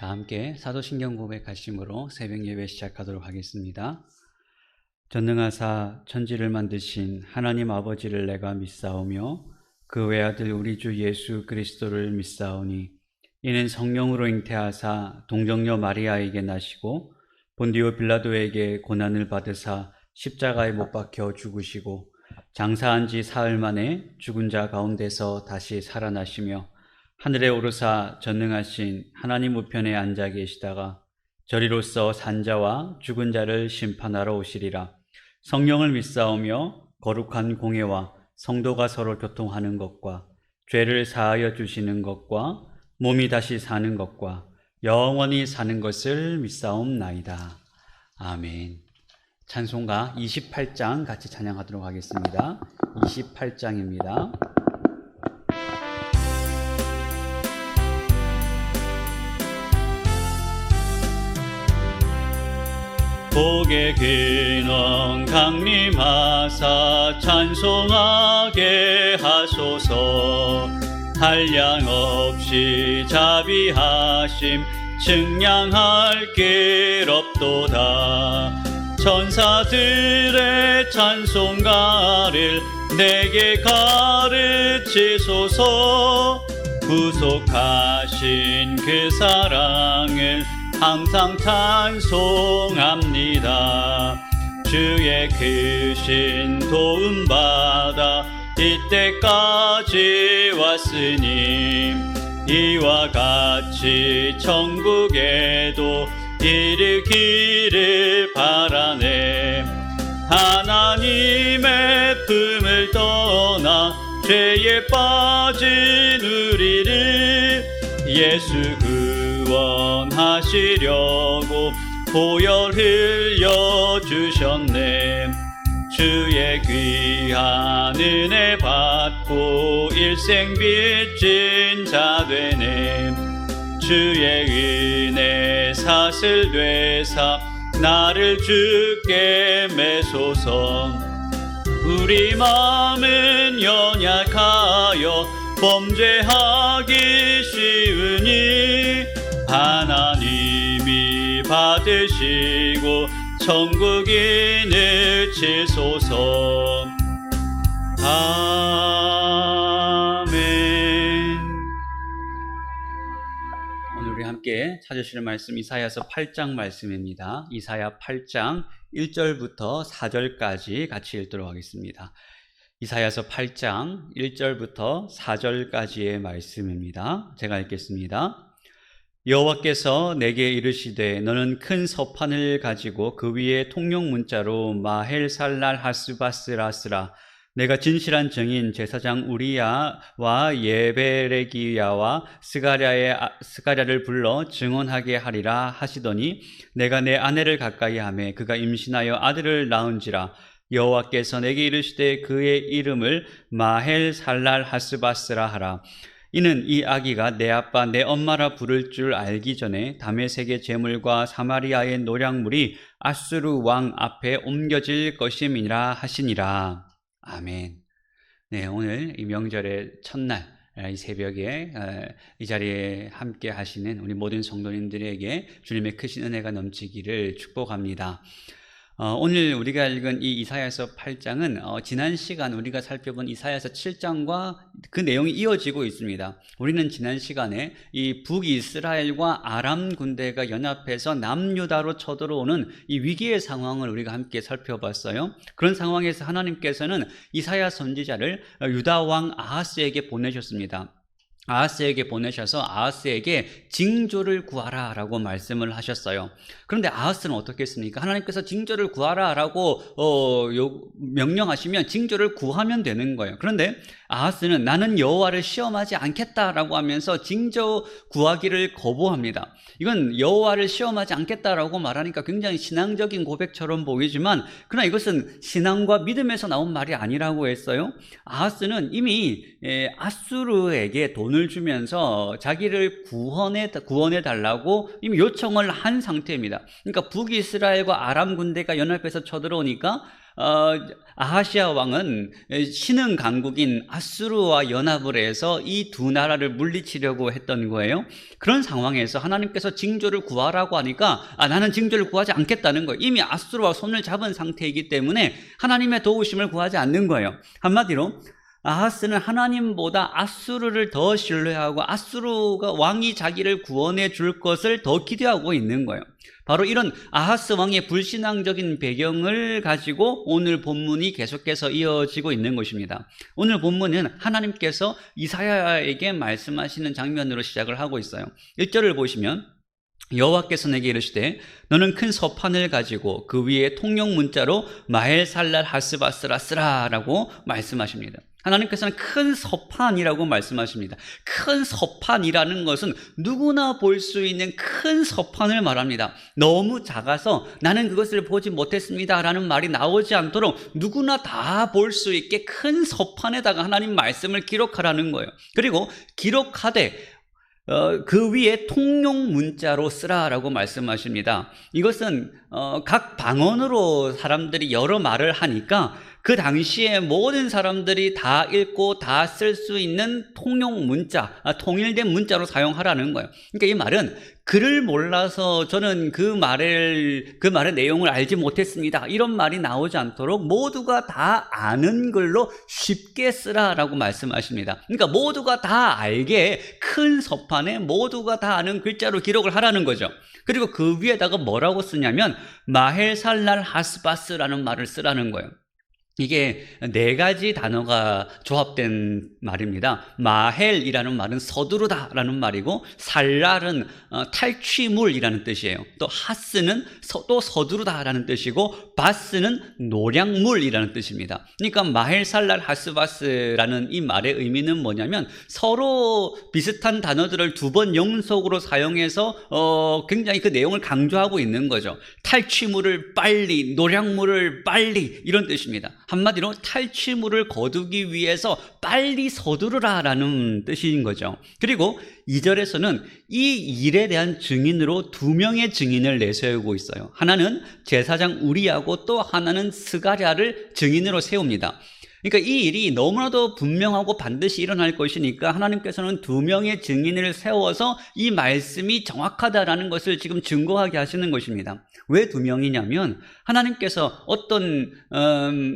다 함께 사도신경 고백하심으로 새벽 예배 시작하도록 하겠습니다. 전능하사 천지를 만드신 하나님 아버지를 내가 믿사오며 그 외아들 우리 주 예수 그리스도를 믿사오니 이는 성령으로 잉태하사 동정녀 마리아에게 나시고 본디오 빌라도에게 고난을 받으사 십자가에 못 박혀 죽으시고 장사한 지 사흘 만에 죽은 자 가운데서 다시 살아나시며 하늘에 오르사 전능하신 하나님 우편에 앉아 계시다가 저리로서 산자와 죽은 자를 심판하러 오시리라. 성령을 믿사오며 거룩한 공회와 성도가 서로 교통하는 것과 죄를 사하여 주시는 것과 몸이 다시 사는 것과 영원히 사는 것을 믿사옵나이다. 아멘. 찬송가 28장 같이 찬양하도록 하겠습니다. 28장입니다. 복의 근원 강림하사 찬송하게 하소서. 한량없이 자비하심 측량할 길 없도다. 천사들의 찬송가를 내게 가르치소서. 구속하신 그 사랑을 항상 찬송합니다. 주의 크신 도움받아 이때까지 왔으니 이와 같이 천국에도 이르기를 바라네. 하나님의 품을 떠나 죄에 빠진 우리를 예수 구원하시려고 보혈 흘려주셨네. 주의 귀한 은혜 받고 일생 빚진 자 되네. 주의 은혜 사슬 되사 나를 주께 매소서. 우리 마음은 연약하여 범죄하기 쉬우니 하나님이 받으시고 천국인을 치소서. 아멘. 오늘 우리 함께 찾으실 말씀 이사야서 8장 말씀입니다. 이사야 8장 1절부터 4절까지 같이 읽도록 하겠습니다. 이사야서 8장 1절부터 4절까지의 말씀입니다. 제가 읽겠습니다. 여호와께서 내게 이르시되 너는 큰 서판을 가지고 그 위에 통용 문자로 마헬살랄 하스바스라 쓰라. 내가 진실한 증인 제사장 우리야와 예베레기야와 스가랴를 불러 증언하게 하리라 하시더니 내가 내 아내를 가까이 하매 그가 임신하여 아들을 낳은지라. 여호와께서 내게 이르시되 그의 이름을 마헬살랄 하스바스라 하라. 이는 이 아기가 내 아빠 내 엄마라 부를 줄 알기 전에 다메섹의 제물과 사마리아의 노략물이 아수르 왕 앞에 옮겨질 것임이라 하시니라. 아멘. 네, 오늘 이 명절의 첫날 이 새벽에 이 자리에 함께 하시는 우리 모든 성도님들에게 주님의 크신 은혜가 넘치기를 축복합니다. 오늘 우리가 읽은 이 이사야서 8장은 지난 시간 우리가 살펴본 이사야서 7장과 그 내용이 이어지고 있습니다. 우리는 지난 시간에 이 북이스라엘과 아람 군대가 연합해서 남유다로 쳐들어오는 이 위기의 상황을 우리가 함께 살펴봤어요. 그런 상황에서 하나님께서는 이사야 선지자를 유다 왕 아하스에게 보내셨습니다. 아하스에게 보내셔서 아하스에게 징조를 구하라 라고 말씀을 하셨어요. 그런데 아하스는 어떻게 했습니까? 하나님께서 징조를 구하라 라고 명령하시면 징조를 구하면 되는 거예요. 그런데 아하스는 나는 여호와를 시험하지 않겠다라고 하면서 징조 구하기를 거부합니다. 이건 여호와를 시험하지 않겠다라고 말하니까 굉장히 신앙적인 고백처럼 보이지만 그러나 이것은 신앙과 믿음에서 나온 말이 아니라고 했어요. 아하스는 이미 아수르에게 돈 돈을 주면서 자기를 구원해 달라고 이미 요청을 한 상태입니다. 그러니까 북이스라엘과 아람 군대가 연합해서 쳐들어오니까 아하시아 왕은 신흥 강국인 아수르와 연합을 해서 이 두 나라를 물리치려고 했던 거예요. 그런 상황에서 하나님께서 징조를 구하라고 하니까 나는 징조를 구하지 않겠다는 거예요. 이미 아수르와 손을 잡은 상태이기 때문에 하나님의 도우심을 구하지 않는 거예요. 한마디로 아하스는 하나님보다 아수르를 더 신뢰하고 아수르가 왕이 자기를 구원해 줄 것을 더 기대하고 있는 거예요. 바로 이런 아하스 왕의 불신앙적인 배경을 가지고 오늘 본문이 계속해서 이어지고 있는 것입니다. 오늘 본문은 하나님께서 이사야에게 말씀하시는 장면으로 시작을 하고 있어요. 1절을 보시면 여호와께서 내게 이르시되 너는 큰 서판을 가지고 그 위에 통용 문자로 마헬살랄 하스바스라 쓰라라고 말씀하십니다. 하나님께서는 큰 서판이라고 말씀하십니다. 큰 서판이라는 것은 누구나 볼 수 있는 큰 서판을 말합니다. 너무 작아서 나는 그것을 보지 못했습니다 라는 말이 나오지 않도록 누구나 다 볼 수 있게 큰 서판에다가 하나님 말씀을 기록하라는 거예요. 그리고 기록하되 그 위에 통용 문자로 쓰라라고 말씀하십니다. 이것은 각 방언으로 사람들이 여러 말을 하니까 그 당시에 모든 사람들이 다 읽고 다 쓸 수 있는 통용 문자, 통일된 문자로 사용하라는 거예요. 그러니까 이 말은 글을 몰라서 저는 그 말의 내용을 알지 못했습니다, 이런 말이 나오지 않도록 모두가 다 아는 글로 쉽게 쓰라라고 말씀하십니다. 그러니까 모두가 다 알게 큰 서판에 모두가 다 아는 글자로 기록을 하라는 거죠. 그리고 그 위에다가 뭐라고 쓰냐면 마헬살랄 하스바스라는 말을 쓰라는 거예요. 이게 네 가지 단어가 조합된 말입니다. 마헬이라는 말은 서두르다라는 말이고, 살랄은 탈취물이라는 뜻이에요. 또 하스는 또 서두르다라는 뜻이고, 바스는 노량물이라는 뜻입니다. 그러니까 마헬살랄 하스바스라는 이 말의 의미는 뭐냐면 서로 비슷한 단어들을 두 번 연속으로 사용해서 굉장히 그 내용을 강조하고 있는 거죠. 탈취물을 빨리, 노량물을 빨리, 이런 뜻입니다. 한마디로 탈취물을 거두기 위해서 빨리 서두르라라는 뜻인 거죠. 그리고 2절에서는 이 일에 대한 증인으로 두 명의 증인을 내세우고 있어요. 하나는 제사장 우리야고 또 하나는 스가랴를 증인으로 세웁니다. 그러니까 이 일이 너무나도 분명하고 반드시 일어날 것이니까 하나님께서는 두 명의 증인을 세워서 이 말씀이 정확하다라는 것을 지금 증거하게 하시는 것입니다. 왜 두 명이냐면 하나님께서 어떤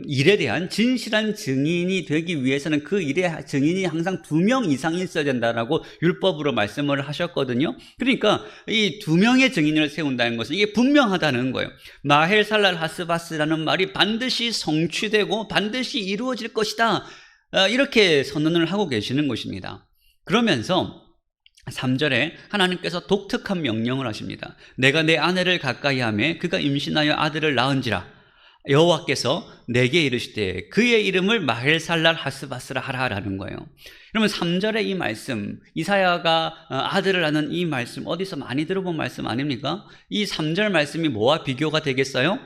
일에 대한 진실한 증인이 되기 위해서는 그 일의 증인이 항상 2명 이상이 있어야 된다라고 율법으로 말씀을 하셨거든요. 그러니까 이 2명의 증인을 세운다는 것은 이게 분명하다는 거예요. 마헬살랄 하스바스라는 말이 반드시 성취되고 반드시 이루어질 것이다, 이렇게 선언을 하고 계시는 것입니다. 그러면서 3절에 하나님께서 독특한 명령을 하십니다. 내가 내 아내를 가까이 하매 그가 임신하여 아들을 낳은지라. 여호와께서 내게 이르시되 그의 이름을 마헬살랄 하스바스라 하라라는 거예요. 그러면 3절의 이 말씀, 이사야가 아들을 낳는 이 말씀, 어디서 많이 들어본 말씀 아닙니까? 이 3절 말씀이 뭐와 비교가 되겠어요?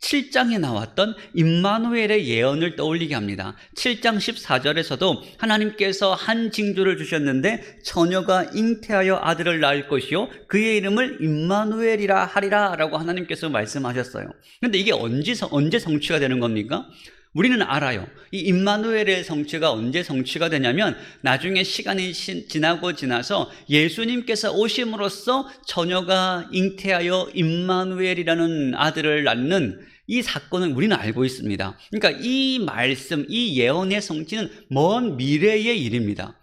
7장에 나왔던 임마누엘의 예언을 떠올리게 합니다. 7장 14절에서도 하나님께서 한 징조를 주셨는데 처녀가 잉태하여 아들을 낳을 것이요 그의 이름을 임마누엘이라 하리라 라고 하나님께서 말씀하셨어요. 그런데 이게 언제 성취가 되는 겁니까? 우리는 알아요. 이 임마누엘의 성취가 언제 성취가 되냐면 나중에 시간이 지나서 예수님께서 오심으로써 처녀가 잉태하여 임마누엘이라는 아들을 낳는 이 사건은 우리는 알고 있습니다. 그러니까 이 말씀, 이 예언의 성취는 먼 미래의 일입니다.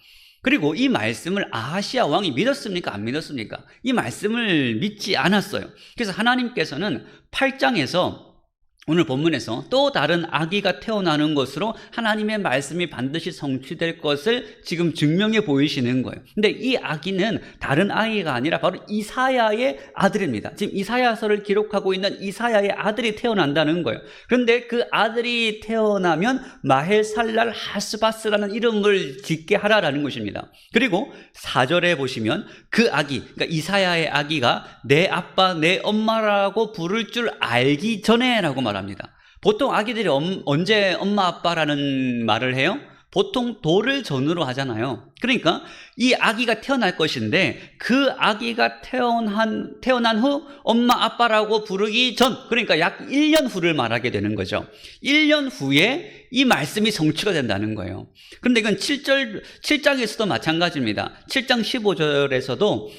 그리고 이 말씀을 아하시아 왕이 믿었습니까? 안 믿었습니까? 이 말씀을 믿지 않았어요. 그래서 하나님께서는 8장에서 오늘 본문에서 또 다른 아기가 태어나는 것으로 하나님의 말씀이 반드시 성취될 것을 지금 증명해 보이시는 거예요. 근데 이 아기는 다른 아이가 아니라 바로 이사야의 아들입니다. 지금 이사야서를 기록하고 있는 이사야의 아들이 태어난다는 거예요. 그런데 그 아들이 태어나면 마헬살랄 하스바스라는 이름을 짓게 하라라는 것입니다. 그리고 4절에 보시면 그 아기, 그러니까 이사야의 아기가 내 아빠, 내 엄마라고 부를 줄 알기 전에 라고 말합니다. 보통 아기들이 언제 엄마 아빠라는 말을 해요? 보통 돌을 전으로 하잖아요. 그러니까 이 아기가 태어날 것인데 그 아기가 태어난 후 엄마 아빠라고 부르기 전, 그러니까 약 1년 후를 말하게 되는 거죠. 1년 후에 이 말씀이 성취가 된다는 거예요. 그런데 이건 7장에서도 마찬가지입니다. 7장 15절에서도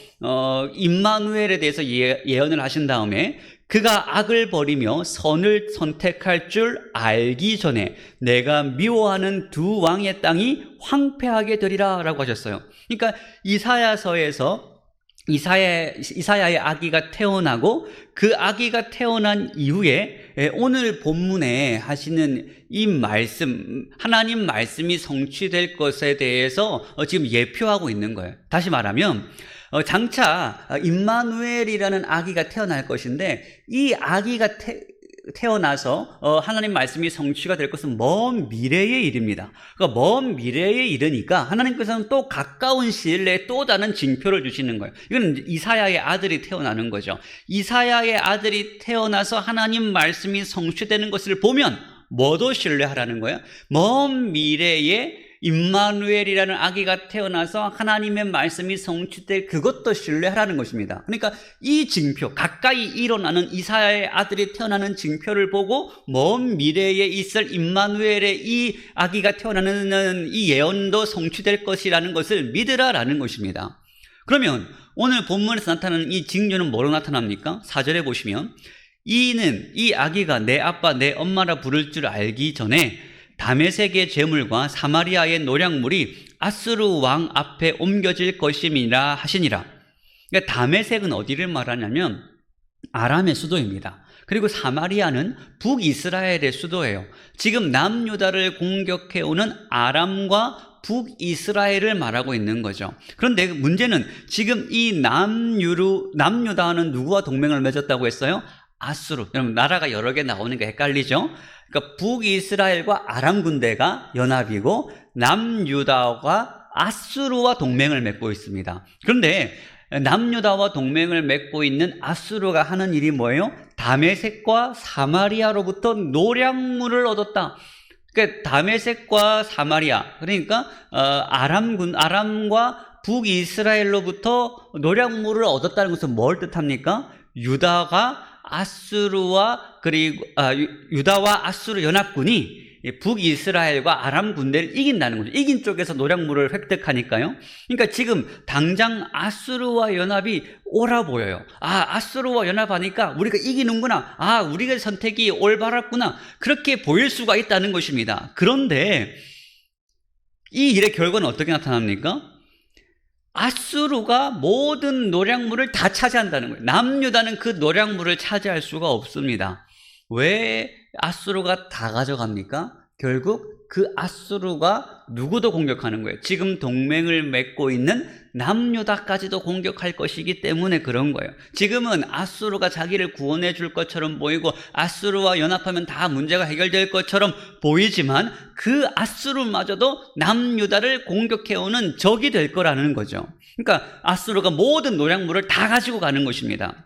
임마누엘에 대해서 예언을 하신 다음에 그가 악을 버리며 선을 선택할 줄 알기 전에 내가 미워하는 두 왕의 땅이 황폐하게 되리라 라고 하셨어요. 그러니까 이사야서에서 이사야의 아기가 태어나고 그 아기가 태어난 이후에 오늘 본문에 하시는 이 말씀, 하나님 말씀이 성취될 것에 대해서 지금 예표하고 있는 거예요. 다시 말하면 장차 임마누엘이라는 아기가 태어날 것인데 이 아기가 태어나서 하나님 말씀이 성취가 될 것은 먼 미래의 일입니다. 그러니까 먼 미래의 일이니까 하나님께서는 또 가까운 시일 내에 또 다른 징표를 주시는 거예요. 이건 이사야의 아들이 태어나는 거죠. 이사야의 아들이 태어나서 하나님 말씀이 성취되는 것을 보면 뭐도 신뢰하라는 거예요? 먼 미래에 임마누엘이라는 아기가 태어나서 하나님의 말씀이 성취될 그것도 신뢰하라는 것입니다. 그러니까 이 징표, 가까이 일어나는 이사야의 아들이 태어나는 징표를 보고 먼 미래에 있을 임마누엘의 이 아기가 태어나는 이 예언도 성취될 것이라는 것을 믿으라라는 것입니다. 그러면 오늘 본문에서 나타나는 이 징조는 뭐로 나타납니까? 4절에 보시면 이 아기가 내 아빠 내 엄마라 부를 줄 알기 전에 다메섹의 제물과 사마리아의 노략물이 아수르 왕 앞에 옮겨질 것임이라 하시니라. 그러니까 다메섹은 어디를 말하냐면 아람의 수도입니다. 그리고 사마리아는 북이스라엘의 수도예요. 지금 남유다를 공격해오는 아람과 북이스라엘을 말하고 있는 거죠. 그런데 문제는 지금 이 남유다는 누구와 동맹을 맺었다고 했어요? 아수르. 여러분 나라가 여러 개 나오니까 헷갈리죠? 그러니까 북이스라엘과 아람 군대가 연합이고 남유다와 아수르와 동맹을 맺고 있습니다. 그런데 남유다와 동맹을 맺고 있는 아수르가 하는 일이 뭐예요? 다메섹과 사마리아로부터 노략물을 얻었다. 그러니까 다메섹과 사마리아, 그러니까 아람과 북이스라엘로부터 노략물을 얻었다는 것은 뭘 뜻합니까? 유다와 아수르 연합군이 북이스라엘과 아람 군대를 이긴다는 거죠. 이긴 쪽에서 노략물을 획득하니까요. 그러니까 지금 당장 아수르와 연합이 옳아 보여요. 아수르와 연합하니까 우리가 이기는구나. 우리가 선택이 올바랐구나. 그렇게 보일 수가 있다는 것입니다. 그런데 이 일의 결과는 어떻게 나타납니까? 아수르가 모든 노략물을 다 차지한다는 거예요. 남유다는 그 노략물을 차지할 수가 없습니다. 왜 아수르가 다 가져갑니까? 결국 그 아수르가 누구도 공격하는 거예요. 지금 동맹을 맺고 있는 남유다까지도 공격할 것이기 때문에 그런 거예요. 지금은 아수르가 자기를 구원해 줄 것처럼 보이고 아수르와 연합하면 다 문제가 해결될 것처럼 보이지만 그 아수르마저도 남유다를 공격해오는 적이 될 거라는 거죠. 그러니까 아수르가 모든 노략물을 다 가지고 가는 것입니다.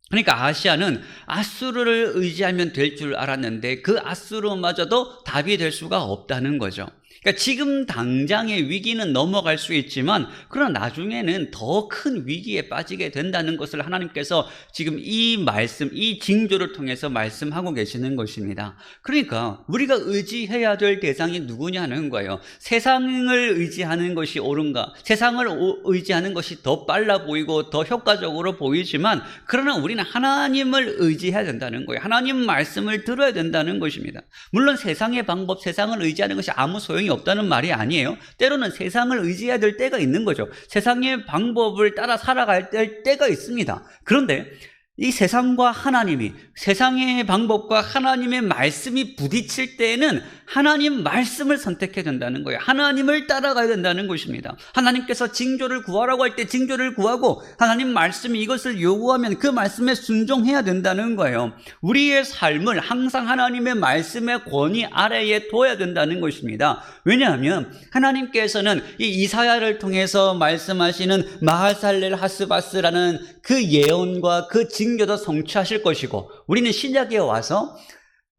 그러니까 아시아는 아수르를 의지하면 될 줄 알았는데 그 아수르마저도 답이 될 수가 없다는 거죠. 그러니까 지금 당장의 위기는 넘어갈 수 있지만 그러나 나중에는 더 큰 위기에 빠지게 된다는 것을 하나님께서 지금 이 말씀, 이 징조를 통해서 말씀하고 계시는 것입니다. 그러니까 우리가 의지해야 될 대상이 누구냐는 거예요. 세상을 의지하는 것이 옳은가? 세상을 의지하는 것이 더 빨라 보이고 더 효과적으로 보이지만 그러나 우리는 하나님을 의지해야 된다는 거예요. 하나님 말씀을 들어야 된다는 것입니다. 물론 세상의 방법, 세상을 의지하는 것이 아무 소용이 없다는 말이 아니에요. 때로는 세상을 의지해야 될 때가 있는 거죠. 세상의 방법을 따라 살아갈 때가 있습니다. 그런데 이 세상과 하나님이, 세상의 방법과 하나님의 말씀이 부딪힐 때에는 하나님 말씀을 선택해야 된다는 거예요. 하나님을 따라가야 된다는 것입니다. 하나님께서 징조를 구하라고 할 때 징조를 구하고 하나님 말씀이 이것을 요구하면 그 말씀에 순종해야 된다는 거예요. 우리의 삶을 항상 하나님의 말씀의 권위 아래에 둬야 된다는 것입니다. 왜냐하면 하나님께서는 이 이사야를 통해서 말씀하시는 마하살렐 하스바스라는 그 예언과 그 징조도 성취하실 것이고 우리는 신약에 와서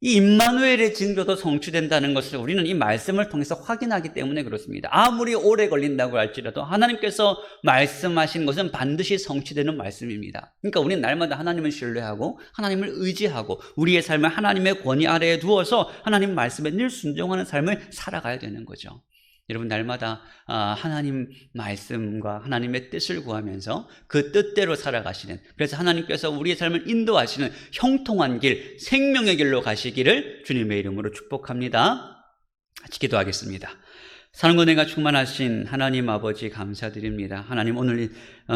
이 임마누엘의 징조도 성취된다는 것을 우리는 이 말씀을 통해서 확인하기 때문에 그렇습니다. 아무리 오래 걸린다고 할지라도 하나님께서 말씀하신 것은 반드시 성취되는 말씀입니다. 그러니까 우리는 날마다 하나님을 신뢰하고 하나님을 의지하고 우리의 삶을 하나님의 권위 아래에 두어서 하나님 말씀에 늘 순종하는 삶을 살아가야 되는 거죠. 여러분, 날마다 하나님 말씀과 하나님의 뜻을 구하면서 그 뜻대로 살아가시는, 그래서 하나님께서 우리의 삶을 인도하시는 형통한 길, 생명의 길로 가시기를 주님의 이름으로 축복합니다. 같이 기도하겠습니다. 사랑과 은혜가 충만하신 하나님 아버지, 감사드립니다. 하나님, 오늘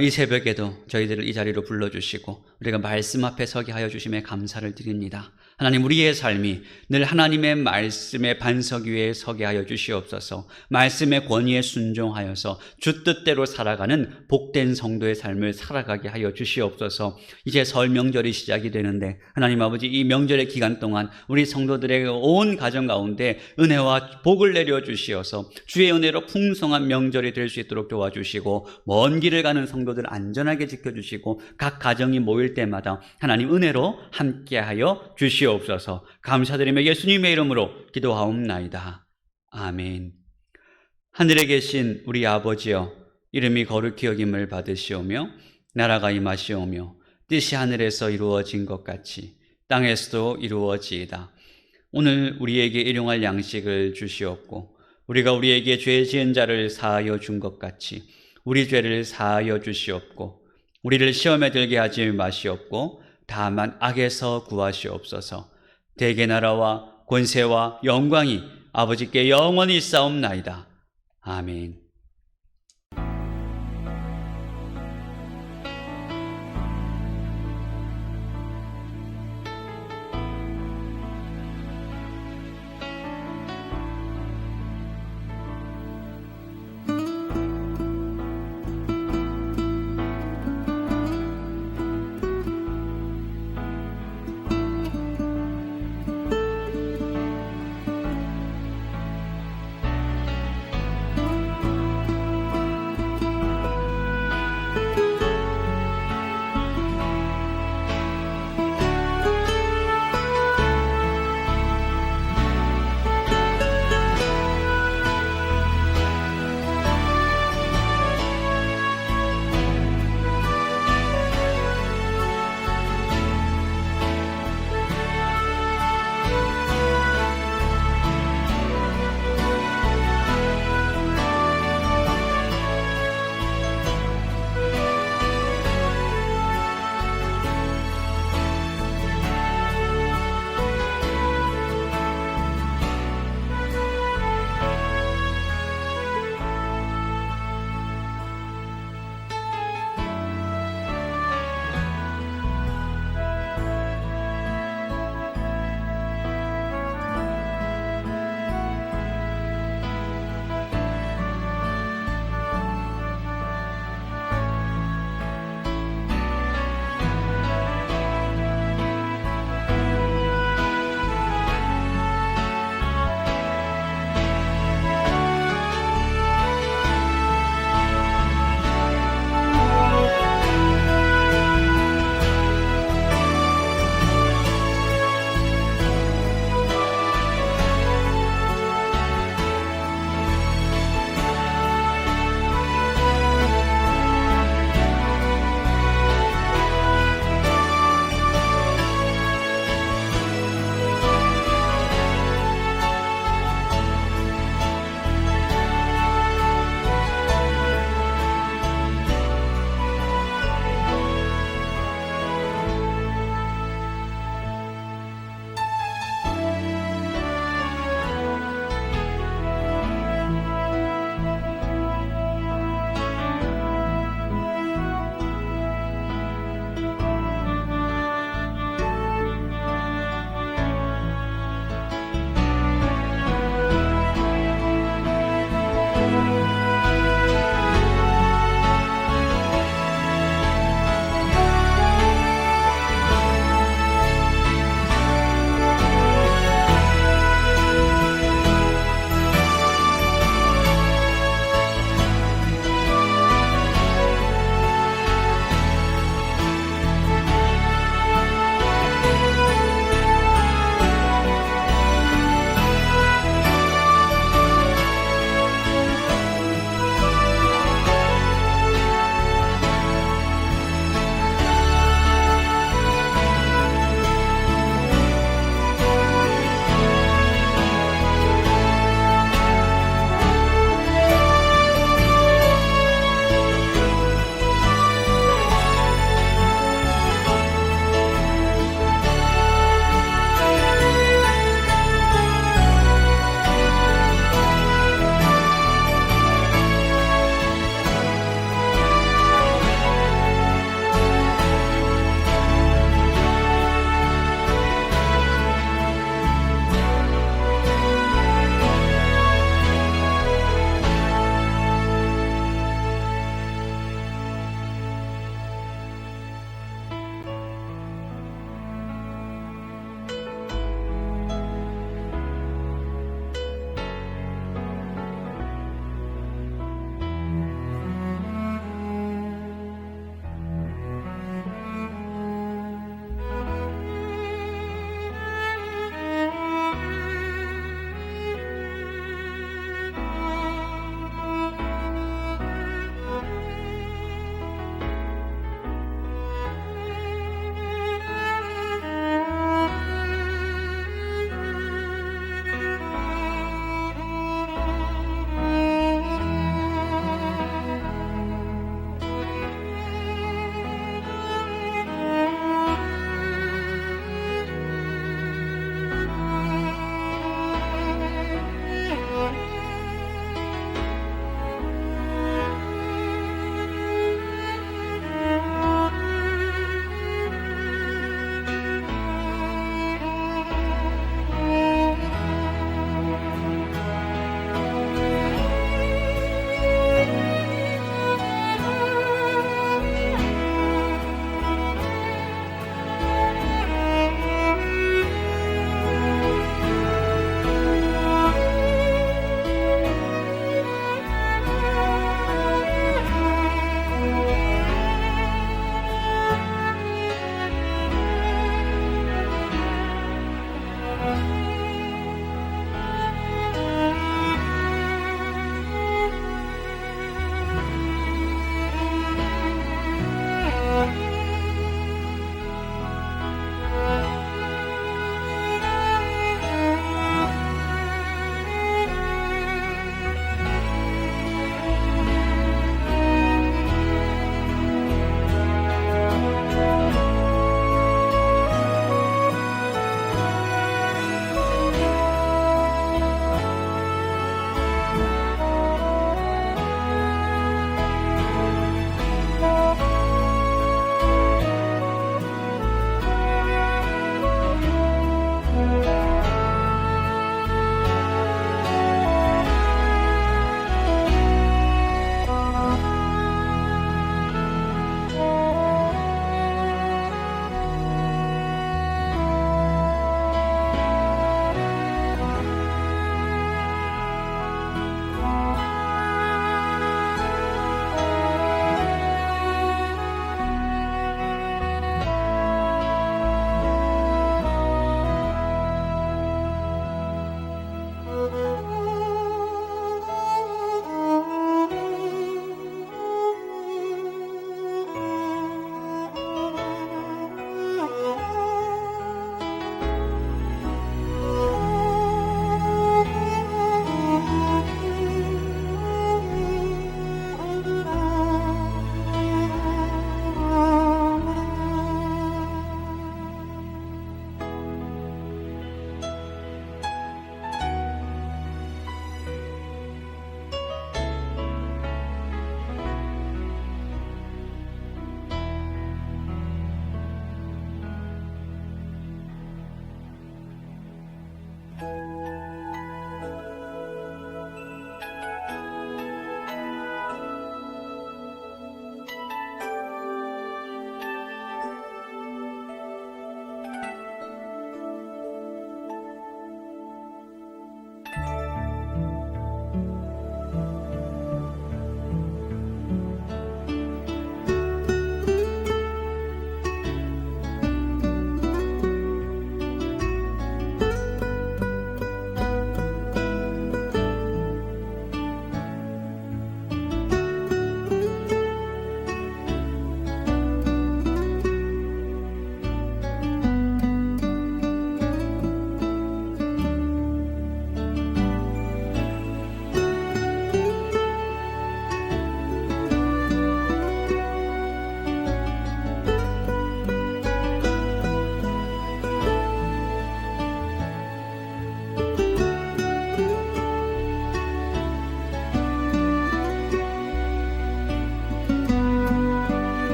이 새벽에도 저희들을 이 자리로 불러주시고 우리가 말씀 앞에 서게 하여 주심에 감사를 드립니다. 하나님, 우리의 삶이 늘 하나님의 말씀의 반석 위에 서게 하여 주시옵소서. 말씀의 권위에 순종하여서 주 뜻대로 살아가는 복된 성도의 삶을 살아가게 하여 주시옵소서. 이제 설 명절이 시작이 되는데 하나님 아버지, 이 명절의 기간 동안 우리 성도들의 온 가정 가운데 은혜와 복을 내려 주시어서 주의 은혜로 풍성한 명절이 될 수 있도록 도와주시고, 먼 길을 가는 성도들 안전하게 지켜주시고, 각 가정이 모일 때마다 하나님 은혜로 함께하여 주시옵소서. 감사드리며 예수님의 이름으로 기도하옵나이다. 아멘. 하늘에 계신 우리 아버지여, 이름이 거룩히 여김을 받으시오며 나라가 임하시오며 뜻이 하늘에서 이루어진 것 같이 땅에서도 이루어지이다. 오늘 우리에게 일용할 양식을 주시옵고, 우리가 우리에게 죄 지은 자를 사하여 준 것 같이 우리 죄를 사하여 주시옵고, 우리를 시험에 들게 하지 마시옵고 다만 악에서 구하시옵소서. 대개 나라와 권세와 영광이 아버지께 영원히 있사옵나이다. 아멘.